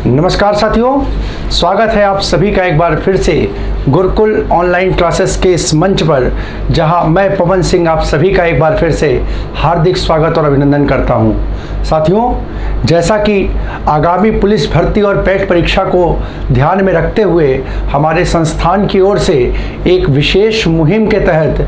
नमस्कार साथियों, स्वागत है आप सभी का एक बार फिर से गुरुकुल ऑनलाइन क्लासेस के इस मंच पर, जहां मैं पवन सिंह आप सभी का एक बार फिर से हार्दिक स्वागत और अभिनंदन करता हूं। साथियों, जैसा कि आगामी पुलिस भर्ती और पैट परीक्षा को ध्यान में रखते हुए हमारे संस्थान की ओर से एक विशेष मुहिम के तहत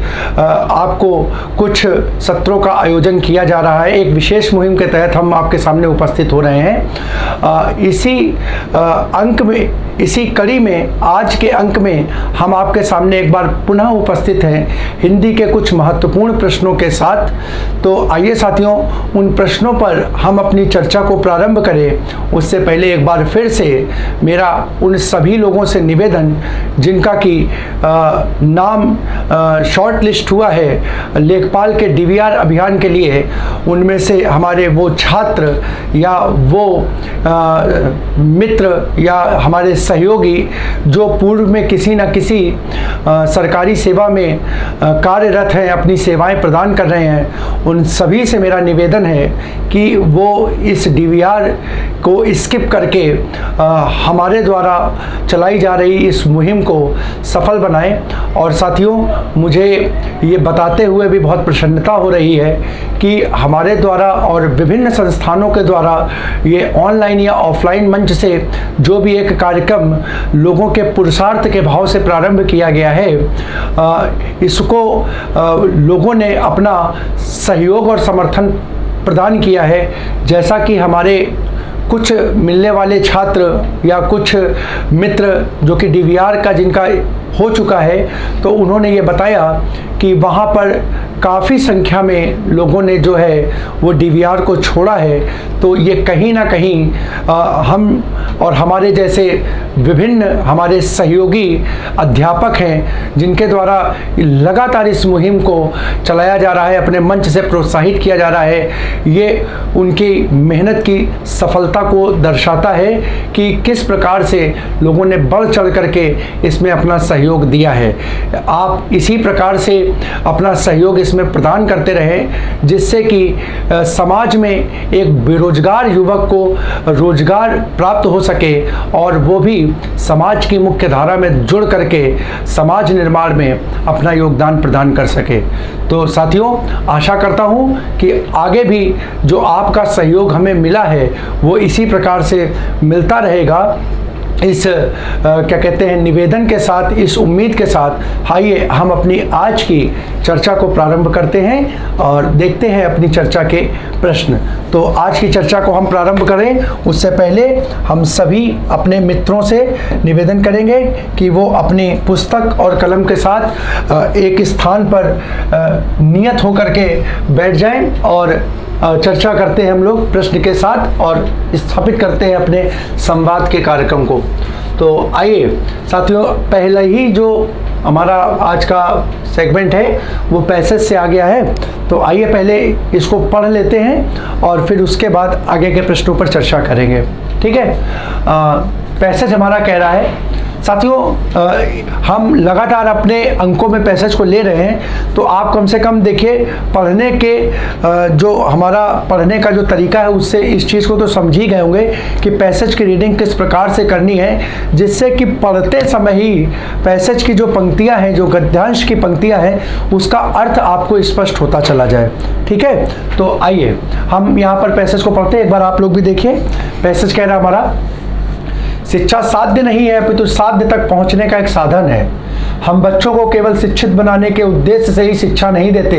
आपको कुछ सत्रों का आयोजन किया जा रहा है। एक विशेष मुहिम के तहत हम आपके सामने उपस्थित हो रहे हैं। इसी अंक में, इसी कड़ी में, आज के अंक में हम आपके सामने एक बार पुनः उपस्थित हैं हिंदी के कुछ महत्वपूर्ण प्रश्नों के साथ। तो आइए साथियों, उन प्रश्नों पर हम अपनी चर्चा को प्रारंभ करें। उससे पहले एक बार फिर से मेरा उन सभी लोगों से निवेदन जिनका कि नाम शॉर्ट लिस्ट हुआ है लेखपाल के डीवीआर अभियान के लिए, उनमें से हमारे वो छात्र या वो मित्र या हमारे सहयोगी जो पूर्व में किसी न किसी सरकारी सेवा में कार्यरत हैं, अपनी सेवाएं प्रदान कर रहे हैं, उन सभी से मेरा निवेदन है कि वो इस डीवीआर को स्किप करके हमारे द्वारा चलाई जा रही इस मुहिम को सफल बनाएं। और साथियों, मुझे ये बताते हुए भी बहुत प्रसन्नता हो रही है कि हमारे द्वारा और विभिन्न संस्थानों के द्वारा ये ऑनलाइन या ऑफलाइन मंच से जो भी एक कार्यक्रम लोगों के पुरुषार्थ के भाव से प्रारंभ किया गया है, इसको लोगों ने अपना सहयोग और समर्थन प्रदान किया है। जैसा कि हमारे कुछ मिलने वाले छात्र या कुछ मित्र जो कि डीवीआर का जिनका हो चुका है, तो उन्होंने ये बताया कि वहाँ पर काफ़ी संख्या में लोगों ने जो है वो डीवीआर को छोड़ा है। तो ये कहीं ना कहीं हम और हमारे जैसे विभिन्न हमारे सहयोगी अध्यापक हैं जिनके द्वारा लगातार इस मुहिम को चलाया जा रहा है, अपने मंच से प्रोत्साहित किया जा रहा है, ये उनकी मेहनत की सफलता को दर्शाता है कि किस प्रकार से लोगों ने बढ़ चढ़ करके इसमें अपना सहयोग दिया है। आप इसी प्रकार से अपना सहयोग इसमें प्रदान करते रहें, जिससे कि समाज में एक बेरोजगार युवक को रोजगार प्राप्त हो सके और वो भी समाज की मुख्य धारा में जुड़ करके समाज निर्माण में अपना योगदान प्रदान कर सके। तो साथियों, आशा करता हूँ कि आगे भी जो आपका सहयोग हमें मिला है वो इसी प्रकार से मिलता रहेगा। इस क्या कहते हैं निवेदन के साथ, इस उम्मीद के साथ आइए हम अपनी आज की चर्चा को प्रारंभ करते हैं और देखते हैं अपनी चर्चा के प्रश्न। तो आज की चर्चा को हम प्रारंभ करें उससे पहले हम सभी अपने मित्रों से निवेदन करेंगे कि वो अपनी पुस्तक और कलम के साथ एक स्थान पर नियत होकर के बैठ जाएं और चर्चा करते हैं हम लोग प्रश्न के साथ और स्थापित करते हैं अपने संवाद के कार्यक्रम को। तो आइए साथियों, पहले ही जो हमारा आज का सेगमेंट है वो पैसेज से आ गया है, तो आइए पहले इसको पढ़ लेते हैं और फिर उसके बाद आगे के प्रश्नों पर चर्चा करेंगे। ठीक है। पैसेज हमारा कह रहा है, साथियों हम लगातार अपने अंकों में पैसेज को ले रहे हैं, तो आप कम से कम देखिए पढ़ने के जो हमारा पढ़ने का जो तरीका है उससे इस चीज़ को तो समझ ही गए होंगे कि पैसेज की रीडिंग किस प्रकार से करनी है, जिससे कि पढ़ते समय ही पैसेज की जो पंक्तियां हैं, जो गद्यांश की पंक्तियां हैं, उसका अर्थ आपको स्पष्ट होता चला जाए। ठीक है। तो आइए हम यहाँ पर पैसेज को पढ़ते हैं, एक बार आप लोग भी देखिए। पैसेज कह रहा हमारा, शिक्षा साध्य नहीं है अपितु साध्य तक पहुंचने का एक साधन है। हम बच्चों को केवल शिक्षित बनाने के उद्देश्य से ही शिक्षा नहीं देते,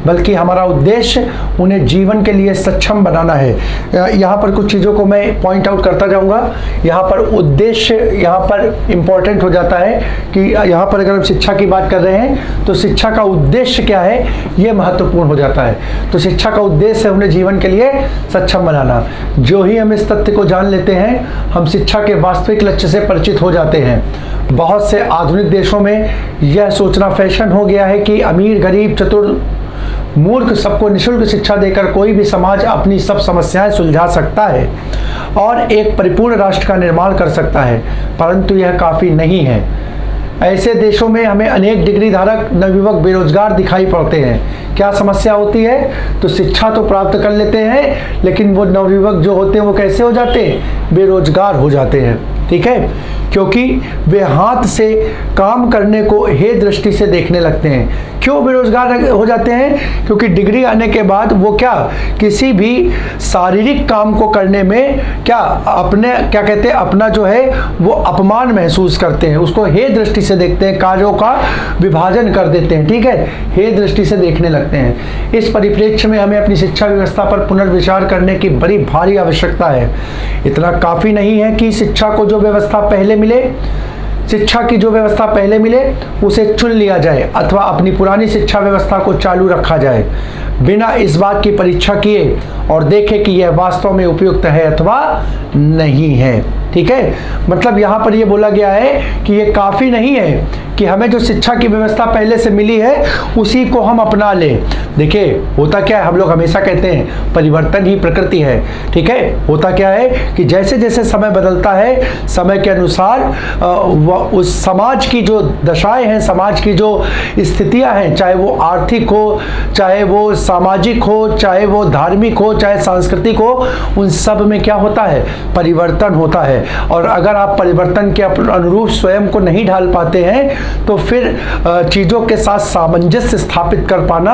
बल्कि हमारा उद्देश्य उन्हें जीवन के लिए सक्षम बनाना है। यहाँ पर कुछ चीज़ों को मैं पॉइंट आउट करता जाऊँगा। यहाँ पर उद्देश्य यहाँ पर इम्पॉर्टेंट हो जाता है कि यहाँ पर अगर हम शिक्षा की बात कर रहे हैं तो शिक्षा का उद्देश्य क्या है ये महत्वपूर्ण हो जाता है। तो शिक्षा का उद्देश्य है उन्हें जीवन के लिए सक्षम बनाना। जो ही हम इस तथ्य को जान लेते हैं, हम शिक्षा के वास्तविक लक्ष्य से परिचित हो जाते हैं। बहुत से आधुनिक देशों में यह सोचना फैशन हो गया है कि अमीर, गरीब, चतुर, मूर्ख सबको निःशुल्क शिक्षा देकर कोई भी समाज अपनी सब समस्याएं सुलझा सकता है और एक परिपूर्ण राष्ट्र का निर्माण कर सकता है, परंतु यह काफ़ी नहीं है। ऐसे देशों में हमें अनेक डिग्री धारक नवयुवक बेरोजगार दिखाई पड़ते हैं। क्या समस्या होती है? तो शिक्षा तो प्राप्त कर लेते हैं, लेकिन वो नवयुवक जो होते हैं वो कैसे हो जाते हैं? बेरोजगार हो जाते हैं। ठीक है, क्योंकि वे हाथ से काम करने को हे दृष्टि से देखने लगते हैं। क्यों बेरोजगार हो जाते हैं? क्योंकि डिग्री आने के बाद वो क्या किसी भी शारीरिक काम को करने में क्या अपने क्या कहते हैं अपना जो है वो अपमान महसूस करते हैं, उसको हे दृष्टि से देखते हैं, कार्यों का विभाजन कर देते हैं। ठीक है, हे दृष्टि से देखने लगते हैं। इस परिप्रेक्ष्य में हमें अपनी शिक्षा व्यवस्था पर पुनर्विचार करने की बड़ी भारी आवश्यकता है। इतना काफ़ी नहीं है कि शिक्षा को जो व्यवस्था पहले मिले, शिक्षा की जो व्यवस्था पहले मिले उसे चुन लिया जाए अथवा अपनी पुरानी शिक्षा व्यवस्था को चालू रखा जाए बिना इस बात की परीक्षा किए और देखे कि यह वास्तव में उपयुक्त है अथवा नहीं है। ठीक है, मतलब यहाँ पर यह बोला गया है कि यह काफ़ी नहीं है कि हमें जो शिक्षा की व्यवस्था पहले से मिली है उसी को हम अपना लें। देखिए होता क्या है, हम लोग हमेशा कहते हैं परिवर्तन ही प्रकृति है। ठीक है, होता क्या है कि जैसे जैसे समय बदलता है समय के अनुसार उस समाज की जो दशाएं हैं, समाज की जो स्थितियां हैं, चाहे वो आर्थिक हो, चाहे वो सामाजिक हो, चाहे वो धार्मिक हो, चाहे सांस्कृतिक हो, उन सब में क्या होता है? परिवर्तन होता है। और अगर आप परिवर्तन के अनुरूप स्वयं को नहीं ढाल पाते हैं तो फिर चीज़ों के साथ सामंजस्य स्थापित कर पाना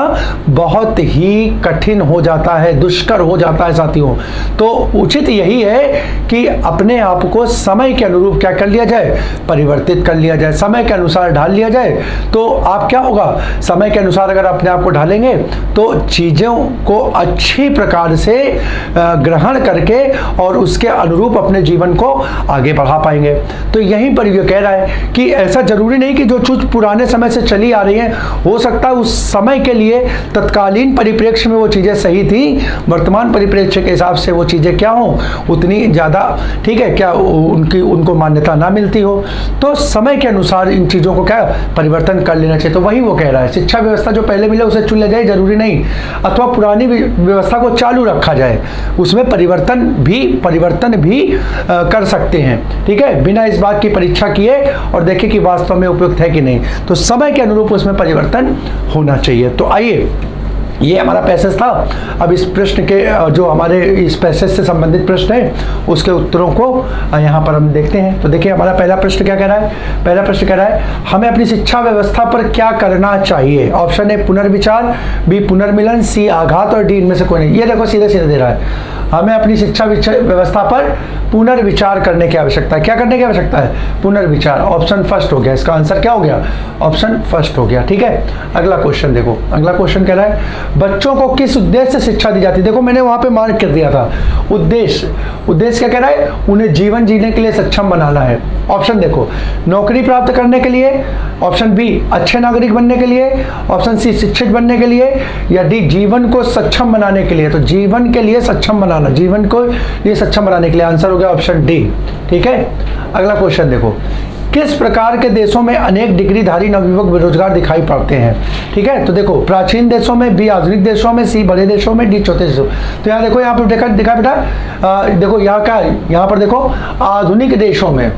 बहुत ही कठिन हो जाता है, दुष्कर हो जाता है साथियों। तो उचित यही है कि अपने आप को समय के अनुरूप क्या कर लिया जाए? परिवर्तित कर लिया जाए, समय के अनुसार ढाल लिया जाए। तो आप क्या होगा, समय के अनुसार अगर अपने आप को ढालेंगे तो चीज़ों को अच्छी प्रकार से ग्रहण करके और उसके अनुरूप अपने जीवन को आगे बढ़ा पाएंगे। तो यहीं पर यह कह रहा है कि ऐसा जरूरी नहीं कि जो चीज पुराने समय से चली आ रही है, हो सकता है उस समय के लिए तत्कालीन परिप्रेक्ष्य में वो चीज़ें सही थी, वर्तमान परिप्रेक्ष्य के हिसाब से वो चीज़ें क्या हो उतनी ज़्यादा ठीक है क्या उनको मान्यता ना मिलती हो। तो समय के अनुसार इन चीज़ों को क्या परिवर्तन कर लेना चाहिए। तो वही वो कह रहा है, शिक्षा व्यवस्था जो पहले मिले उसे चुन लिया जाए, जरूरी नहीं, अथवा पुरानी व्यवस्था को चालू रखा जाए, उसमें परिवर्तन भी कर सकते हैं। ठीक है, बिना इस बात की परीक्षा किए और देखें कि वास्तव में उपयुक्त है कि नहीं। तो समय के अनुरूप उसमें परिवर्तन होना चाहिए। तो आइए, ये हमारा पैसेज था। अब इस प्रश्न के जो हमारे इस पैसेज से संबंधित प्रश्न है उसके उत्तरों को यहाँ पर हम देखते हैं। तो देखिए हमारा पहला प्रश्न क्या कह रहा है? पहला प्रश्न कह रहा है हमें अपनी शिक्षा व्यवस्था पर क्या करना चाहिए। ऑप्शन ए पुनर्विचार, बी पुनर्मिलन, सी आघात और डी इनमें से कोई नहीं। ये देखो सीधे सीधे दे रहा है, हमें अपनी शिक्षा व्यवस्था पर पुनर्विचार करने की आवश्यकता है। क्या करने की आवश्यकता है? पुनर्विचार। ऑप्शन फर्स्ट हो गया, इसका आंसर क्या हो गया? ऑप्शन फर्स्ट हो गया। ठीक है, अगला क्वेश्चन देखो। अगला क्वेश्चन कह रहा है बच्चों को किस उद्देश्य से शिक्षा दी जाती है। देखो मैंने वहां पे मार्क कर दिया था उद्देश्य क्या कह रहा है? उन्हें जीवन जीने के लिए सक्षम बनाना है। ऑप्शन देखो, नौकरी प्राप्त करने के लिए, ऑप्शन बी अच्छे नागरिक बनने के लिए, ऑप्शन सी शिक्षित बनने के लिए, या डी जीवन को सक्षम बनाने के लिए। तो जीवन के लिए सक्षम बनाना, जीवन को लिए सक्षम बनाने के लिए आंसर हो गया ऑप्शन डी। ठीक है, अगला क्वेश्चन देखो, किस प्रकार के देशों में अनेक डिग्रीधारी नवयुवक बेरोजगार दिखाई पड़ते हैं। ठीक है, तो देखो प्राचीन देशों में, बी आधुनिक देशों में, सी बड़े देशों में, डी छोटे देशों। तो यहाँ देखो, यहाँ पर देखा बेटा, देखो यहाँ का, यहाँ पर देखो आधुनिक देशों में,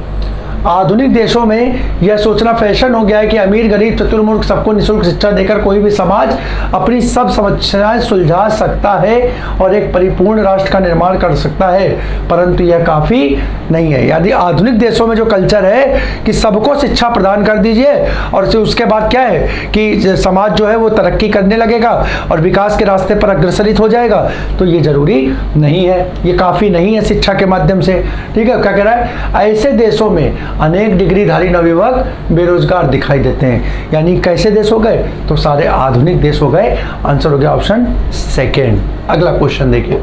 आधुनिक देशों में यह सोचना फैशन हो गया है कि अमीर गरीब चतुर्मुख सबको निःशुल्क शिक्षा देकर कोई भी समाज अपनी सब समस्याएं सुलझा सकता है और एक परिपूर्ण राष्ट्र का निर्माण कर सकता है, परंतु यह काफ़ी नहीं है। यदि आधुनिक देशों में जो कल्चर है कि सबको शिक्षा प्रदान कर दीजिए और उसके बाद क्या है कि समाज जो है वो तरक्की करने लगेगा और विकास के रास्ते पर अग्रसरित हो जाएगा, तो ये जरूरी नहीं है, ये काफ़ी नहीं है शिक्षा के माध्यम से। ठीक है, क्या कह रहा है? ऐसे देशों में अनेक डिग्रीधारी नवयुवक बेरोजगार दिखाई देते हैं। यानी कैसे देश हो गए? तो सारे आधुनिक देश हो गए। आंसर हो गया ऑप्शन सेकेंड। अगला क्वेश्चन देखिए,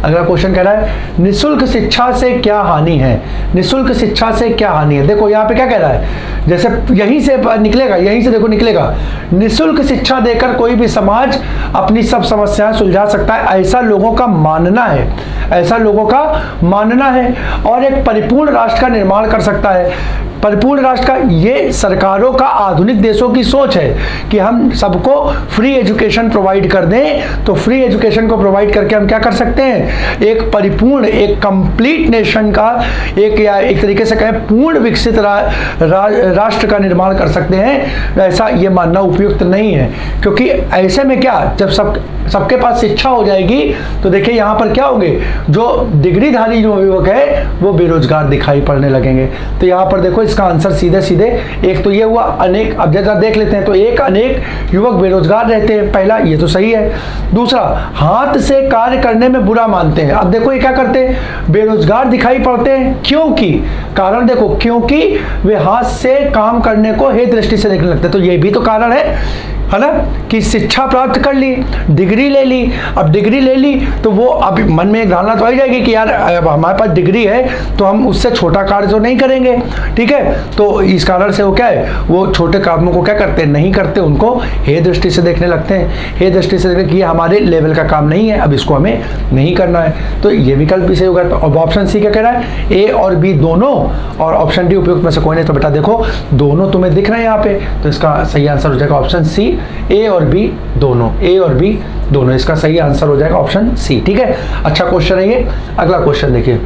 अगला क्वेश्चन कह रहा है निःशुल्क शिक्षा से क्या हानि है। निःशुल्क शिक्षा से क्या हानि है? देखो यहाँ पे क्या कह रहा है, जैसे यहीं से निकलेगा, यहीं से देखो निकलेगा, निःशुल्क शिक्षा देकर कोई भी समाज अपनी सब समस्याएं सुलझा सकता है, ऐसा लोगों का मानना है, ऐसा लोगों का मानना है, और एक परिपूर्ण राष्ट्र का निर्माण कर सकता है। परिपूर्ण राष्ट्र का ये सरकारों का आधुनिक देशों की सोच है कि हम सबको फ्री एजुकेशन प्रोवाइड कर दें। तो फ्री एजुकेशन को प्रोवाइड करके हम क्या कर सकते हैं, एक परिपूर्ण, एक कंप्लीट नेशन का, एक या एक तरीके से कहें पूर्ण विकसित राष्ट्र का निर्माण कर सकते हैं। ऐसा ये मानना उपयुक्त नहीं है, क्योंकि ऐसे में क्या, जब सबके पास शिक्षा हो जाएगी तो देखिए यहाँ पर क्या होंगे, जो डिग्रीधारी जो युवक है वो बेरोजगार दिखाई पड़ने लगेंगे। तो यहाँ पर देखो इसका आंसर सीधे सीधे एक तो ये हुआ, अनेक, अब जरा देख लेते हैं तो एक अनेक युवक बेरोजगार रहते हैं, पहला ये तो सही है। दूसरा, हाथ से कार्य करने में बुरा मानते हैं। अब देखो ये क्या करते हैं, बेरोजगार दिखाई पड़ते हैं, क्योंकि कारण देखो, क्योंकि वे हाथ से काम करने को हे दृष्टि से देखने लगते हैं। तो ये भी तो कारण है ना, कि शिक्षा प्राप्त कर ली, डिग्री ले ली, अब डिग्री ले ली तो वो अब मन में एक धारणा तो आ जाएगी कि यार अब हमारे पास डिग्री है तो हम उससे छोटा कार्य तो नहीं करेंगे, ठीक है। तो इस कारण से वो क्या है, वो छोटे कामों को क्या करते हैं, नहीं करते, उनको हे दृष्टि से देखने लगते हैं। हे दृष्टि से देखने कि ये हमारे लेवल का काम नहीं है, अब इसको हमें नहीं करना है। तो ये विकल्प भी सही होगा। तो अब ऑप्शन सी क्या कह रहा है, ए और बी दोनों, और ऑप्शन डी उपयुक्त में से कोई नहीं। तो बेटा देखो दोनों तुम्हें दिख रहे हैं यहाँ पे, तो इसका सही आंसर हो जाएगा ऑप्शन सी, ए और बी दोनों, ए और बी दोनों, इसका सही आंसर हो जाएगा ऑप्शन सी, ठीक है। अच्छा क्वेश्चन है ये। अगला क्वेश्चन देखिए,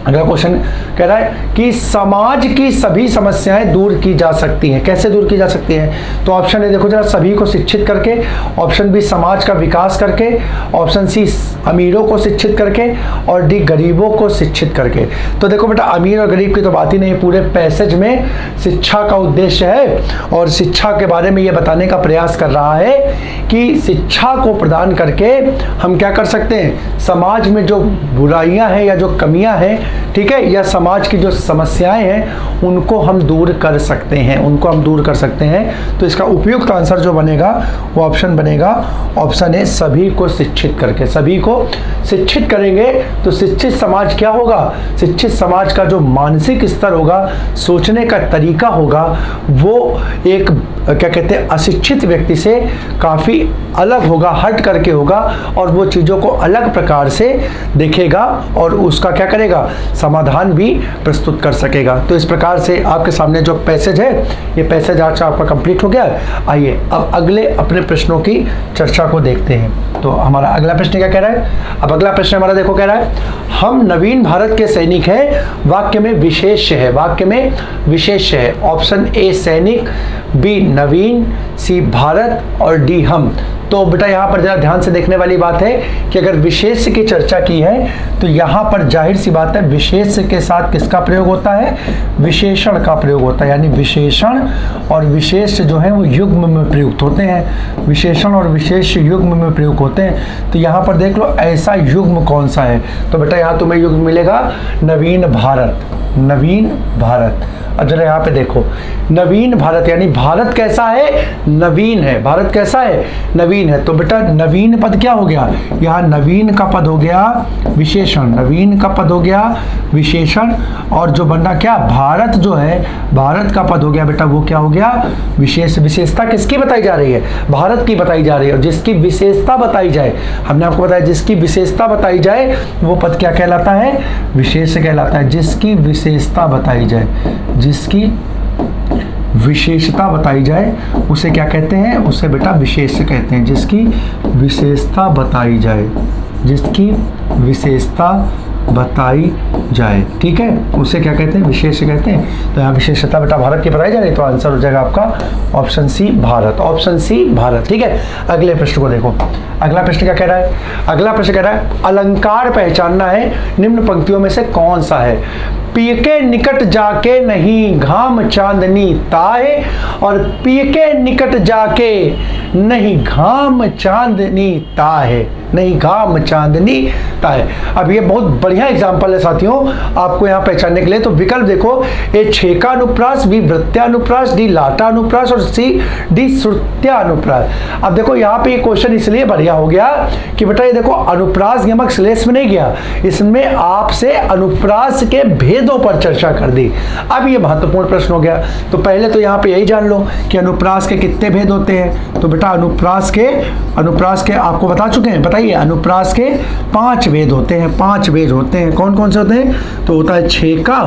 अगला क्वेश्चन कह रहा है कि समाज की सभी समस्याएं दूर की जा सकती हैं। कैसे दूर की जा सकती हैं, तो ऑप्शन ए देखो जरा, सभी को शिक्षित करके, ऑप्शन बी समाज का विकास करके, ऑप्शन सी अमीरों को शिक्षित करके, और डी गरीबों को शिक्षित करके। तो देखो बेटा अमीर और गरीब की तो बात ही नहीं, पूरे पैसेज में शिक्षा का उद्देश्य है, और शिक्षा के बारे में ये बताने का प्रयास कर रहा है कि शिक्षा को प्रदान करके हम क्या कर सकते हैं, समाज में जो बुराइयां हैं या जो कमियां हैं, ठीक है, या समाज की जो समस्याएं हैं उनको हम दूर कर सकते हैं, उनको हम दूर कर सकते हैं। तो इसका उपयुक्त आंसर जो बनेगा वो ऑप्शन बनेगा ऑप्शन ए, सभी को शिक्षित करके। सभी को शिक्षित करेंगे तो शिक्षित समाज क्या होगा, शिक्षित समाज का जो मानसिक स्तर होगा, सोचने का तरीका होगा, वो एक क्या कहते हैं अशिक्षित व्यक्ति से काफ़ी अलग होगा, हट करके होगा, और वो चीज़ों को अलग प्रकार से देखेगा और उसका क्या करेगा, समाधान भी प्रस्तुत कर सकेगा। तो इस प्रकार से आपके सामने जो पैसेज है, ये पैसेज आज आपका कंप्लीट हो गया। आइए अब अगले अपने प्रश्नों की चर्चा को देखते हैं। तो हमारा अगला प्रश्न क्या कह रहा है, अब अगला प्रश्न हमारा देखो कह रहा है, हम नवीन भारत के सैनिक हैं, वाक्य में विशेष है, वाक्य में विशेष है। ऑप्शन ए सैनिक, बी नवीन, सी भारत, और डी हम। तो बेटा यहाँ पर जरा ध्यान से देखने वाली बात है कि अगर विशेष की चर्चा की है तो यहाँ पर जाहिर सी बात है विशेष के साथ किसका प्रयोग होता है, विशेषण का प्रयोग होता है। यानी विशेषण और विशेष जो है वो युग्म में प्रयुक्त होते हैं, विशेषण और विशेष युग्म में प्रयुक्त होते हैं। तो यहाँ पर देख लो ऐसा युग्म कौन सा है, तो बेटा यहाँ तुम्हें युग्म मिलेगा नवीन भारत, नवीन भारत। अब जरा यहाँ पे देखो नवीन भारत, यानी भारत कैसा है, नवीन है, भारत कैसा है, नवीन है। तो बेटा नवीन पद क्या हो गया, यहाँ नवीन का पद हो गया विशेषण, नवीन का पद हो गया विशेषण, और जो बनना क्या, भारत जो है, भारत का पद हो गया बेटा वो क्या हो गया, विशेष। विशेषता किसकी बताई जा रही है, भारत की बताई जा रही है, और जिसकी विशेषता बताई जाए, हमने आपको बताया जिसकी विशेषता बताई जाए वो पद क्या कहलाता है, विशेष कहलाता है। जिसकी विशेषता बताई जाए, जिसकी विशेषता बताई जाए उसे क्या कहते हैं, उसे बेटा विशेष कहते हैं। जिसकी विशेषता बताई जाए, जिसकी विशेषता बताई जाए, ठीक है, उसे क्या कहते हैं, विशेष कहते हैं। तो यहाँ विशेषता बेटा भारत की बताई जा रही है, तो आंसर हो जाएगा आपका option C Bharat, option C Bharat, ठीक है। अगले प्रश्न को देखो, अगला प्रश्न क्या कह रहा है, अगला प्रश्न कह रहा है अलंकार पहचानना है, निम्न पंक्तियों में से कौन सा है। पिय के निकट जाके नहीं घाम चांदनी ताए, और पिय के निकट जाके नहीं घाम चांदनी ताए, नहीं घाम चांदनी ताए। अब ये बहुत बढ़िया एग्जाम्पल है साथियों आपको यहाँ पहचानने के लिए। तो विकल्प देखो, ए छेका अनुप्रास, बी वृत्त्यानुप्रास, डी लाटा अनुप्रास, और सी डी श्रुत्यानुप्रास। अब देखो यहाँ पे ये क्वेश्चन इसलिए बढ़िया हो गया कि बेटा ये देखो अनुप्रास यमक श्लेष में नहीं गया, इसमें आपसे अनुप्रास के भेदों पर चर्चा कर दी। अब ये महत्वपूर्ण प्रश्न हो गया। तो पहले तो यहाँ पे यही जान लो कि अनुप्रास के कितने भेद होते हैं। तो बेटा अनुप्रास के आपको बता चुके हैं, बताइए अनुप्रास के 5 भेद होते हैं, 5 भेद होते हैं। कौन कौन से होते हैं, तो होता है छेका,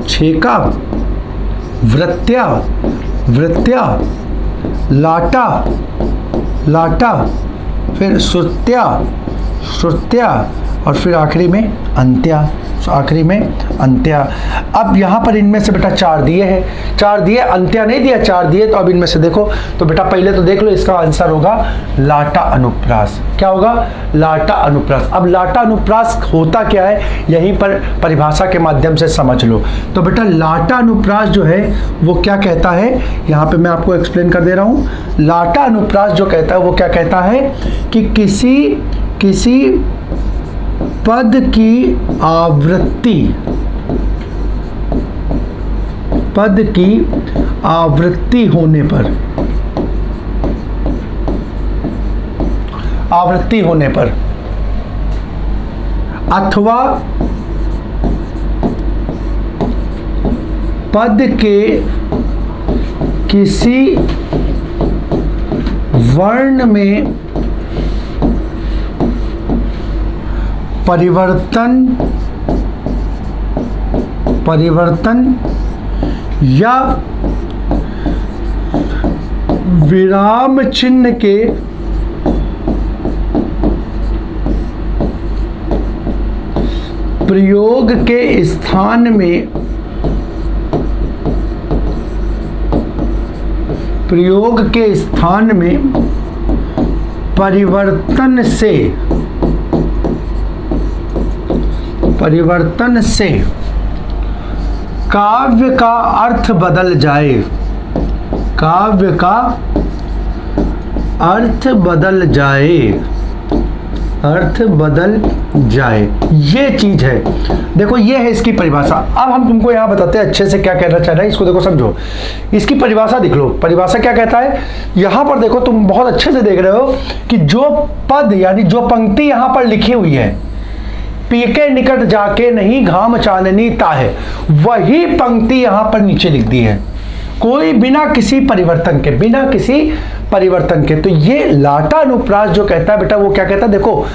छेका, वृत्त्या, वृत्त्या, लाटा, लाटा, फिर श्रुत्या, श्रुत्या, और फिर आखिरी में अंत्या, आखिरी में अंत्या। अब यहाँ पर इनमें से बेटा 4 दिए हैं, 4 दिए, अंत्या नहीं दिया, 4 दिए। तो अब इनमें से देखो, तो बेटा पहले तो देख लो, इसका आंसर होगा लाटा अनुप्रास। क्या होगा? लाटा अनुप्रास। अब लाटा अनुप्रास होता क्या है, यहीं पर परिभाषा के माध्यम से समझ लो। तो बेटा लाटा अनुप्रास जो है वो क्या कहता है, यहाँ पे मैं आपको एक्सप्लेन कर दे रहा हूँ। लाटा अनुप्रास जो कहता है वो क्या कहता है कि किसी पद की आवृत्ति, पद की आवृत्ति होने पर, आवृत्ति होने पर, अथवा पद के किसी वर्ण में परिवर्तन या विराम चिन्ह के प्रयोग के स्थान में, प्रयोग के स्थान में परिवर्तन से काव्य का अर्थ बदल जाए, काव्य का अर्थ बदल जाए, अर्थ बदल जाए, ये चीज है। देखो ये है इसकी परिभाषा। अब हम तुमको यहाँ बताते हैं अच्छे से क्या कहना चाह रहा है, इसको देखो समझो। इसकी परिभाषा देख लो, परिभाषा क्या कहता है। यहाँ पर देखो, तुम बहुत अच्छे से देख रहे हो कि जो पद यानी जो पंक्ति यहाँ पर लिखी हुई है, पी के निकट जाके नहीं घाम चांदनी ताहे, वही पंक्ति यहाँ पर नीचे लिख दी है, कोई बिना किसी परिवर्तन के, बिना किसी परिवर्तन के। तो ये लाटा अनुप्रास जो कहता है बेटा, वो क्या कहता है, देखो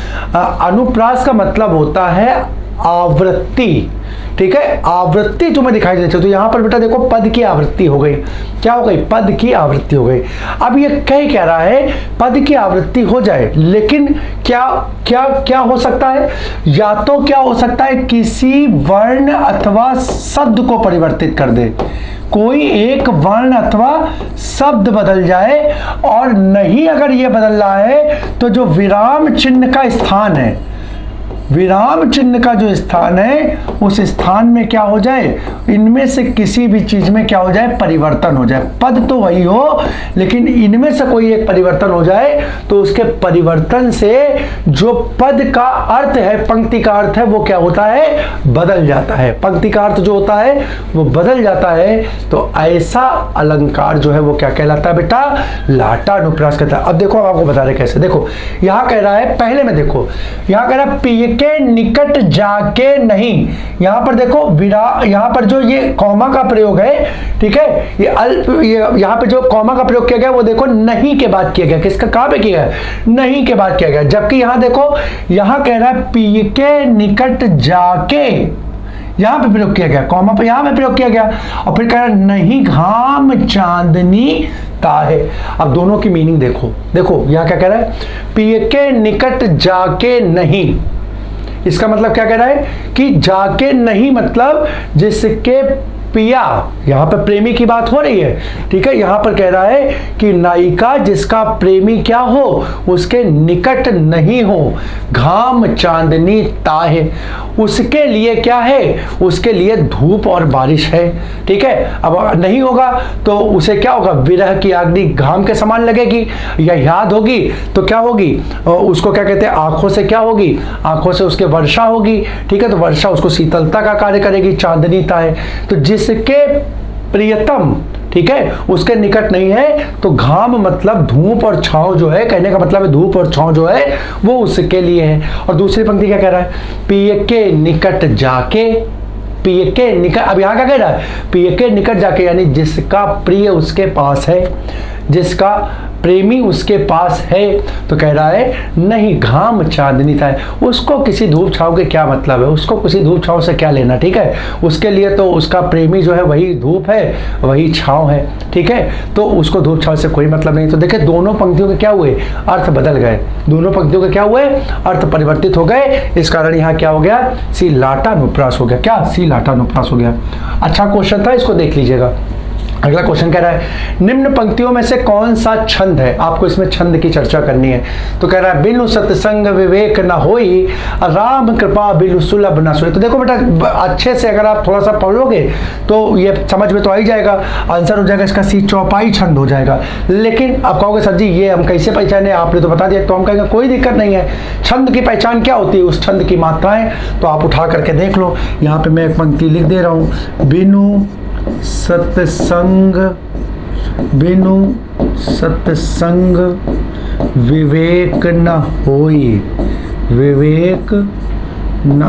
अनुप्रास का मतलब होता है आवृत्ति, ठीक है, आवृत्ति तुम्हें दिखाई देती है। तो यहाँ पर बेटा देखो पद की आवृत्ति हो गई, क्या हो गई, पद की आवृत्ति हो गई। अब ये कह रहा है पद की आवृत्ति हो जाए, लेकिन क्या क्या क्या हो सकता है, या तो क्या हो सकता है किसी वर्ण अथवा शब्द को परिवर्तित कर दे, कोई एक वर्ण अथवा शब्द बदल जाए, और नहीं अगर ये बदल रहा है तो जो विराम चिन्ह का स्थान है, विराम चिन्ह का जो स्थान है, उस स्थान में क्या हो जाए, इनमें से किसी भी चीज में क्या हो जाए, परिवर्तन हो जाए। पद तो वही हो, लेकिन इनमें से कोई एक परिवर्तन हो जाए, तो उसके परिवर्तन से जो पद का अर्थ है, पंक्ति का अर्थ है, वो क्या होता है, बदल जाता है। पंक्ति का अर्थ जो होता है वो बदल जाता है। तो ऐसा अलंकार जो है वो क्या कहलाता है बेटा, लाटा अनुप्रास कहता है। अब देखो, हम आपको बता रहे कैसे। देखो यहाँ कह रहा है, पहले में देखो यहाँ कह रहा है पी के निकट जाके नहीं, यहां पर देखो यहां पर जो ये कॉमा का प्रयोग है, ठीक है, ये अल्प, ये यहां पे जो कॉमा का प्रयोग किया गया वो देखो नहीं के बाद किया गया। किसका, कहां पे किया है, नहीं के बाद किया गया। जबकि यहां देखो, यहां कह रहा है पी के निकट जाके, यहां पे प्रयोग किया गया, कॉमा पे यहां पे प्रयोग किया गया, और फिर कह रहा है नहीं घाम चांदनी ताहे। अब दोनों की मीनिंग देखो, देखो यहां क्या कह रहा है, पी के निकट जाके नहीं, इसका मतलब क्या कह रहा है कि जाके नहीं मतलब जिसके पिया, यहां पर प्रेमी की बात हो रही है, ठीक है। यहां पर कह रहा है कि नायिका जिसका प्रेमी क्या हो, उसके निकट नहीं हो, घाम चांदनी ताहे, उसके लिए क्या है, उसके लिए धूप और बारिश है, ठीक है। अब नहीं होगा तो उसे क्या होगा, विरह की अग्नि घाम के समान लगेगी, या याद होगी तो क्या होगी, उसको क्या कहते हैं, आंखों से क्या होगी, आंखों से उसके वर्षा होगी, ठीक है। तो वर्षा उसको शीतलता का कार्य करेगी, चांदनी ताहे। तो जिसके प्रियतम, ठीक है, उसके निकट नहीं है, तो घाम मतलब धूप और छांव जो है, कहने का मतलब है धूप और छांव जो है वो उसके लिए है। और दूसरी पंक्ति क्या कह रहा है, पिय के निकट जाके, पिय के निकट, अब यहां क्या कह रहा है, पिय के निकट जाके, यानी जिसका प्रिय उसके पास है, जिसका प्रेमी उसके पास है, तो कह रहा है नहीं घाम चांदनी था। उसको किसी धूप छाँव के क्या मतलब है, उसको किसी धूप छाँव से क्या लेना, ठीक है। उसके लिए तो उसका प्रेमी जो है वही धूप है, वही छाँव है, ठीक है। तो उसको धूप छाँव से कोई मतलब नहीं। तो देखिए दोनों पंक्तियों के क्या हुए, अर्थ बदल गए, दोनों पंक्तियों के क्या हुए, अर्थ परिवर्तित हो गए। इस कारण यहाँ क्या हो गया, सी लाटानुप्रास हो गया। क्या, सी लाटानुप्रास हो गया। अच्छा क्वेश्चन था, इसको देख लीजिएगा। अगला क्वेश्चन कह रहा है निम्न पंक्तियों में से कौन सा छंद है, आपको इसमें छंद की चर्चा करनी है। तो कह रहा है बिनु सत्संग विवेक न होई, राम कृपा बिनु सुलभ न सोई। तो देखो बेटा अच्छे से अगर आप थोड़ा सा पढ़ोगे तो ये समझ में तो आ ही जाएगा, आंसर हो जाएगा इसका सी चौपाई छंद हो जाएगा। लेकिन आप कहोगे सर जी ये हम कैसे पहचाने, आपने तो बता दिया। तो हम कहेंगे कोई दिक्कत नहीं है, छंद की पहचान क्या होती है, उस छंद की मात्राएं तो आप उठा करके देख लो। यहाँ पे मैं एक पंक्ति लिख दे रहा हूँ, बिनु सत्संग विवेक न होई, विवेक न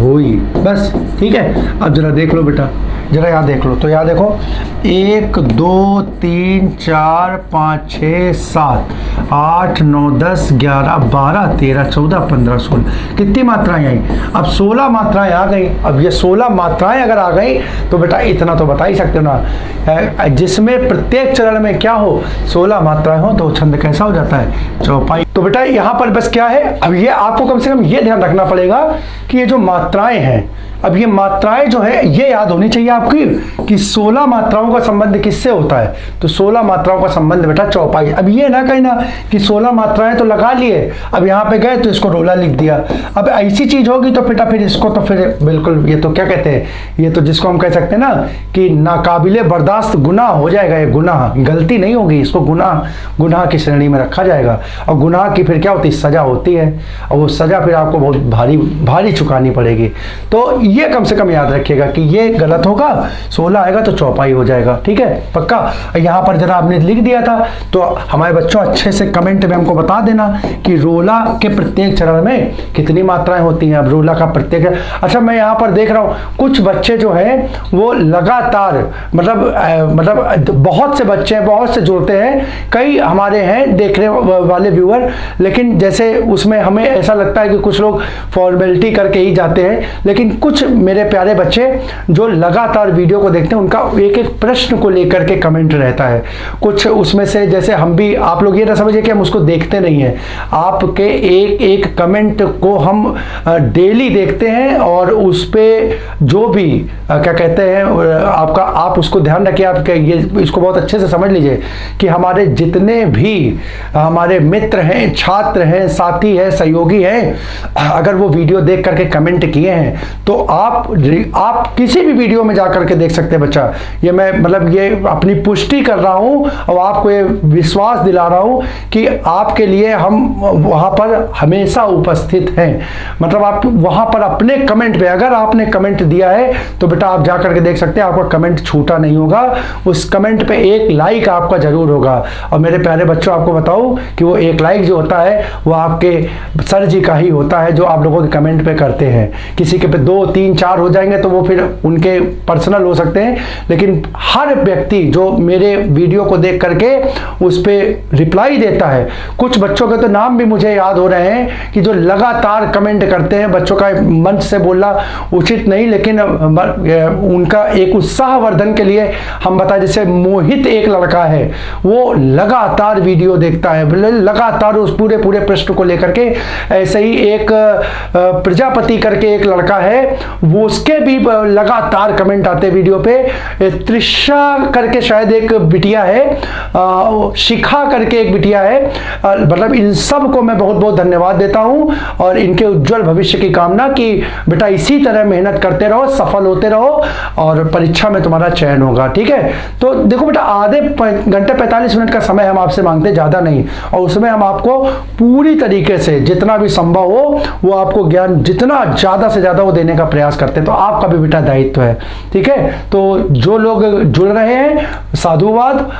होई, बस ठीक है। अब जरा देख लो बेटा, जरा यहाँ देख लो। तो यहाँ देखो 1 2 3 4 5 6 7 8 9 10 11 12 13 14 15 16 कितनी मात्राएं आई, अब 16 मात्राएं आ गई। अब ये 16 मात्राएं अगर आ गई तो बेटा इतना तो बता ही सकते हो ना, जिसमें प्रत्येक चरण में क्या हो 16 मात्राएं हो तो छंद कैसा हो जाता है, चौपाई। तो बेटा यहाँ पर बस क्या है, अब ये आपको कम से कम ये ध्यान रखना पड़ेगा कि ये जो मात्राएं हैं, अब ये मात्राएं जो है ये याद होनी चाहिए आपकी कि 16 मात्राओं का संबंध किससे होता है। तो 16 मात्राओं का संबंध बेटा चौपाई। अब ये ना कहना कि 16 मात्राएं तो लगा लिए, अब यहाँ पे गए तो इसको रोला लिख दिया। अब ऐसी चीज होगी तो बेटा फिर इसको तो फिर बिल्कुल ये तो क्या कहते हैं, ये तो जिसको हम कह सकते हैं ना कि नाकाबिले बर्दाश्त गुनाह हो जाएगा। ये गुनाह, गलती नहीं होगी, इसको गुनाह की श्रेणी में रखा जाएगा। और गुनाह की फिर क्या होती है, सजा होती है, और वो सजा फिर आपको बहुत भारी चुकानी पड़ेगी। तो ये कम से कम याद रखिएगा कि ये गलत होगा, 16 आएगा तो चौपाई हो जाएगा, ठीक है पक्का। यहाँ पर जरा आपने लिख दिया था तो हमारे बच्चों अच्छे से कमेंट में हमको बता देना कि रोला के प्रत्येक चरण में कितनी मात्राएं होती हैं। अब रोला का प्रत्येक, अच्छा मैं यहाँ पर देख रहा हूँ कुछ बच्चे जो हैं वो लगातार मतलब बहुत से बच्चे हैं, बहुत से जुड़ते हैं, कई हमारे हैं देखने वाले व्यूअर, लेकिन जैसे उसमें हमें ऐसा लगता है कि कुछ लोग फॉर्मेलिटी करके ही जाते हैं, लेकिन कुछ मेरे प्यारे बच्चे जो लगातार वीडियो को देखते हैं उनका एक एक प्रश्न को लेकर के कमेंट रहता है। कुछ उसमें से जैसे हम भी, आप लोग ये ना समझिए कि हम उसको देखते नहीं हैं, आपके एक एक कमेंट को हम डेली देखते हैं और उस पे जो भी क्या कहते हैं आपका, आप उसको ध्यान रखिए, आप ये इसको बहुत अच्छे से समझ लीजिए कि हमारे जितने भी हमारे मित्र हैं, छात्र हैं, साथी हैं, सहयोगी हैं, अगर वो वीडियो देख करके कमेंट किए हैं तो आप किसी भी वीडियो में जाकर के देख सकते हैं बच्चा। ये मैं मतलब ये अपनी पुष्टि कर रहा हूं और आपको ये विश्वास दिला रहा हूं कि आपके लिए हम वहां पर हमेशा उपस्थित हैं। मतलब आप वहां पर अपने कमेंट पे, अगर आपने कमेंट दिया है तो बेटा आप जाकर के देख सकते हैं, आपका कमेंट छूटा नहीं होगा, उस कमेंट पे एक लाइक आपका जरूर होगा। और मेरे प्यारे बच्चों आपको बताऊं कि वो एक लाइक जो होता है वो आपके सर जी का ही होता है जो आप लोगों के कमेंट पे करते हैं। किसी के पे 2 3 4 हो जाएंगे तो वो फिर उनके पर्सनल हो सकते हैं, लेकिन हर व्यक्ति जो मेरे वीडियो को देख करके उस पर रिप्लाई देता है, कुछ बच्चों के तो नाम भी मुझे याद हो रहे हैं कि जो लगातार कमेंट करते हैं। बच्चों का मंच से बोलना उचित नहीं, लेकिन उनका एक उत्साहवर्धन के लिए हम बताएं, जैसे मोहित एक लड़का है, वो लगातार वीडियो देखता है, लगातार उस पूरे प्रश्न को लेकर के। ऐसे ही एक प्रजापति करके एक लड़का है, वो उसके भी लगातार कमेंट आते वीडियो पे। त्रिशा करके शायद एक बिटिया है, शिखा करके एक बिटिया है। मतलब इन सब को मैं बहुत बहुत धन्यवाद देता हूं और इनके उज्जवल भविष्य की कामना कि बेटा इसी तरह मेहनत करते रहो, सफल होते रहो और परीक्षा में तुम्हारा चयन होगा, ठीक है। तो देखो बेटा आधे घंटे 45 मिनट का समय हम आपसे मांगते, ज्यादा नहीं, और उसमें हम आपको पूरी तरीके से जितना भी संभव हो वो आपको ज्ञान जितना ज्यादा से ज्यादा वो देने का प्रयास करते हैं। तो आपका भी बेटा दायित्व है, ठीक है। तो जो लोग जुड़ रहे हैं साधुवाद,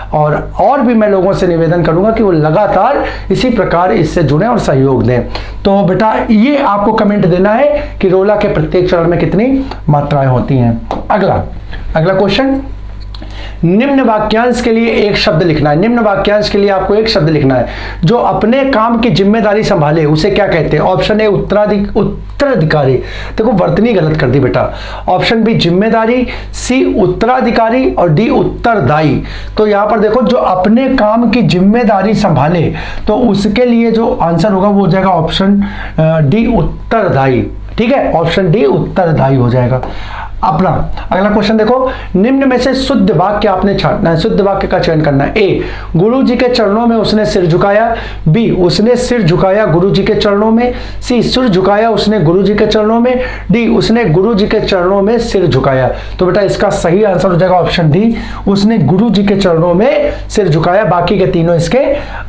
और भी मैं लोगों से निवेदन करूंगा कि वो लगातार इसी प्रकार इससे जुड़ें और सहयोग दें। तो बेटा ये आपको कमेंट देना है कि रोला के प्रत्येक चरण में कितनी मात्राएं होती हैं। अगला क्वेश्चन निम्न वाक्यांश के लिए एक शब्द लिखना है। निम्न वाक्यांश के लिए आपको एक शब्द लिखना है। जो अपने काम की जिम्मेदारी संभाले उसे क्या कहते हैं? ऑप्शन ए उत्तराधिकारी। देखो वर्तनी गलत कर दी बेटा। ऑप्शन बी जिम्मेदारी, सी उत्तराधिकारी और डी उत्तरदायी। तो यहां पर देखो जो अपने काम की जिम्मेदारी संभाले तो उसके लिए जो आंसर होगा वो हो जाएगा ऑप्शन डी उत्तरदायी। ठीक है, ऑप्शन डी उत्तरदायी हो जाएगा। अपना अगला क्वेश्चन देखो, निम्न में से शुद्ध वाक्य आपने छांटना है। शुद्ध वाक्य का चयन करना है। ए, गुरु जी के चरणों में उसने सिर झुकाया। बी, उसने सिर झुकाया गुरु जी के चरणों में। सी, सिर झुकाया उसने गुरु जी के चरणों में। डी, उसने गुरु जी के चरणों में सिर झुकाया। तो बेटा इसका सही आंसर हो जाएगा ऑप्शन डी, उसने गुरु जी के चरणों में सिर झुकाया। बाकी के तीनों इसके